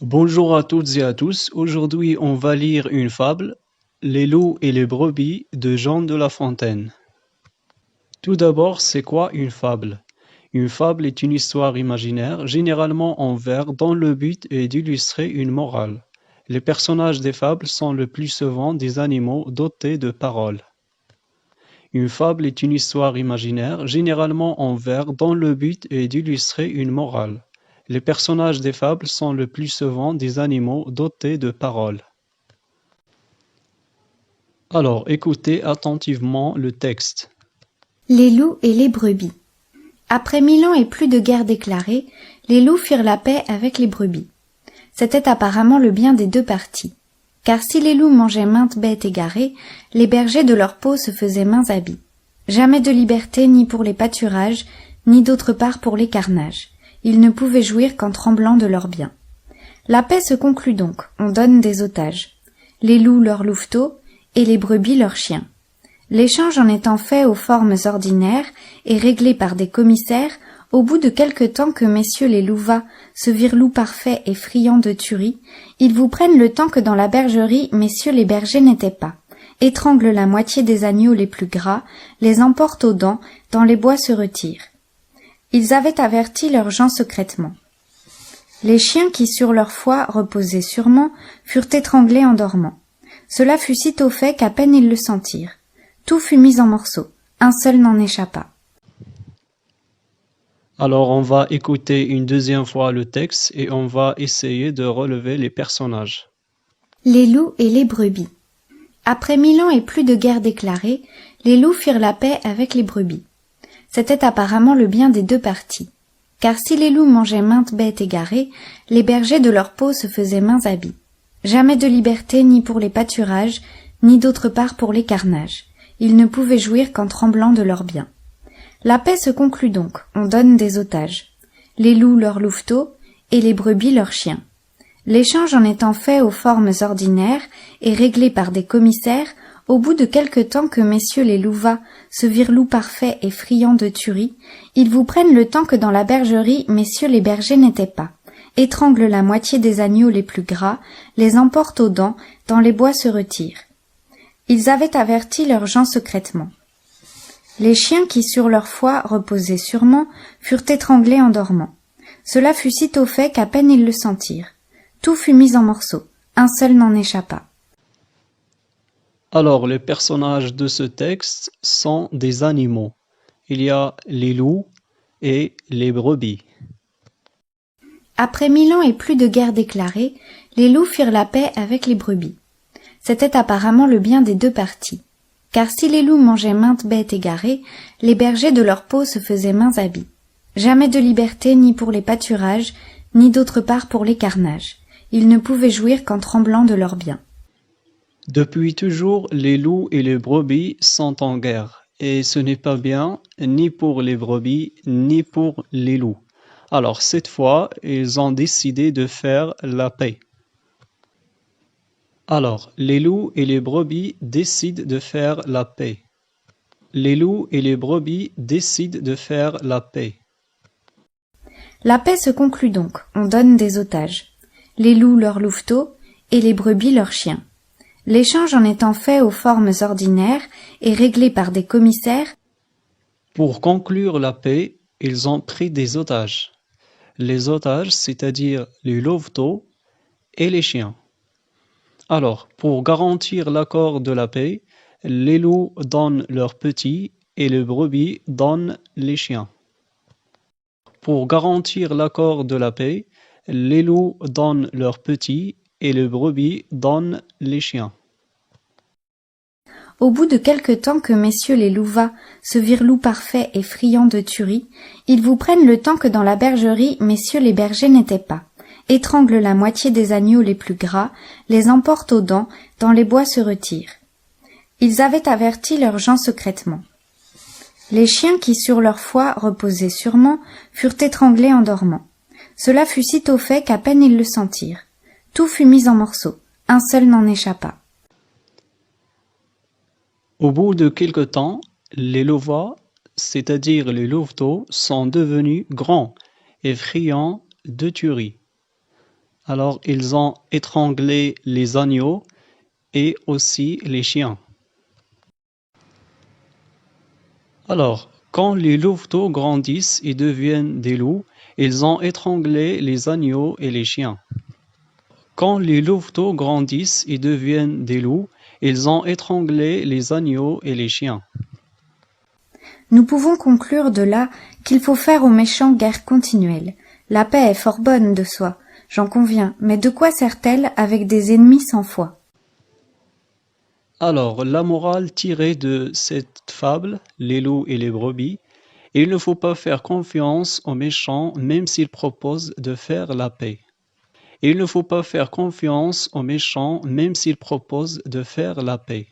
Bonjour à toutes et à tous. Aujourd'hui, on va lire une fable, Les loups et les brebis de Jean de La Fontaine. Tout d'abord, c'est quoi une fable? Une fable est une histoire imaginaire, généralement en vers, dont le but est d'illustrer une morale. Les personnages des fables sont le plus souvent des animaux dotés de paroles. Une fable est une histoire imaginaire, généralement en vers, dont le but est d'illustrer une morale. Les personnages des fables sont le plus souvent des animaux dotés de paroles. Alors, écoutez attentivement le texte. Les loups et les brebis. Après 1000 ans et plus de guerre déclarée, les loups firent la paix avec les brebis. C'était apparemment le bien des deux parties. Car si les loups mangeaient maintes bêtes égarées, les bergers de leur peau se faisaient maints habits. Jamais de liberté ni pour les pâturages, ni d'autre part pour les carnages. Ils ne pouvaient jouir qu'en tremblant de leurs biens. La paix se conclut donc, on donne des otages. Les loups leurs louveteaux, et les brebis leurs chiens. L'échange en étant fait aux formes ordinaires et réglé par des commissaires, au bout de quelque temps que messieurs les louvats se virent loups parfaits et friands de tuerie, ils vous prennent le temps que dans la bergerie messieurs les bergers n'étaient pas, étranglent la moitié des agneaux les plus gras, les emportent aux dents, dans les bois se retirent. Ils avaient averti leurs gens secrètement. Les chiens qui sur leur foi reposaient sûrement furent étranglés en dormant. Cela fut sitôt fait qu'à peine ils le sentirent. Tout fut mis en morceaux, un seul n'en échappa. Alors, on va écouter une deuxième fois le texte et on va essayer de relever les personnages. Les loups et les brebis. Après 1000 ans et plus de guerre déclarée, les loups firent la paix avec les brebis. C'était apparemment le bien des deux parties. Car si les loups mangeaient maintes bêtes égarées, les bergers de leur peau se faisaient maints habits. Jamais de liberté ni pour les pâturages, ni d'autre part pour les carnages. Ils ne pouvaient jouir qu'en tremblant de leurs biens. La paix se conclut donc, on donne des otages. Les loups leurs louveteaux, et les brebis leurs chiens. L'échange en étant fait aux formes ordinaires et réglé par des commissaires, au bout de quelque temps que messieurs les louvats se virent loups parfaits et friands de tuerie, ils vous prennent le temps que dans la bergerie messieurs les bergers n'étaient pas, étranglent la moitié des agneaux les plus gras, les emportent aux dents, dans les bois se retirent. Ils avaient averti leurs gens secrètement. Les chiens qui sur leur foi reposaient sûrement furent étranglés en dormant. Cela fut sitôt fait qu'à peine ils le sentirent. Tout fut mis en morceaux, un seul n'en échappa. Alors, les personnages de ce texte sont des animaux. Il y a les loups et les brebis. Après 1000 ans et plus de guerre déclarée, les loups firent la paix avec les brebis. C'était apparemment le bien des deux parties. Car si les loups mangeaient maintes bêtes égarées, les bergers de leur peau se faisaient maints habits. Jamais de liberté ni pour les pâturages, ni d'autre part pour les carnages. Ils ne pouvaient jouir qu'en tremblant de leurs biens. Depuis toujours, les loups et les brebis sont en guerre, et ce n'est pas bien ni pour les brebis ni pour les loups. Alors cette fois, ils ont décidé de faire la paix. Alors, les loups et les brebis décident de faire la paix. Les loups et les brebis décident de faire la paix. La paix se conclut donc, on donne des otages. Les loups leurs louveteaux, et les brebis leurs chiens. L'échange en étant fait aux formes ordinaires et réglé par des commissaires. Pour conclure la paix, ils ont pris des otages. Les otages, c'est-à-dire les louveteaux et les chiens. Alors, pour garantir l'accord de la paix, les loups donnent leurs petits et les brebis donnent les chiens. Pour garantir l'accord de la paix, les loups donnent leurs petits et les brebis donnent les chiens. Au bout de quelque temps que messieurs les louvats se virent loups parfaits et friands de tuerie, ils vous prennent le temps que dans la bergerie messieurs les bergers n'étaient pas, étranglent la moitié des agneaux les plus gras, les emportent aux dents, dans les bois se retirent. Ils avaient averti leurs gens secrètement. Les chiens qui sur leur foi reposaient sûrement furent étranglés en dormant. Cela fut sitôt fait qu'à peine ils le sentirent. Tout fut mis en morceaux, un seul n'en échappa. Au bout de quelque temps, les louvats c'est-à-dire les louveteaux, sont devenus grands et friands de tuerie. Alors ils ont étranglé les agneaux et aussi les chiens. Alors, quand les louveteaux grandissent et deviennent des loups, ils ont étranglé les agneaux et les chiens. Quand les louveteaux grandissent et deviennent des loups, ils ont étranglé les agneaux et les chiens. Nous pouvons conclure de là qu'il faut faire aux méchants guerre continuelle. La paix est fort bonne de soi, j'en conviens, mais de quoi sert-elle avec des ennemis sans foi? Alors, la morale tirée de cette fable, les loups et les brebis, il ne faut pas faire confiance aux méchants même s'ils proposent de faire la paix. Il ne faut pas faire confiance aux méchants même s'ils proposent de faire la paix.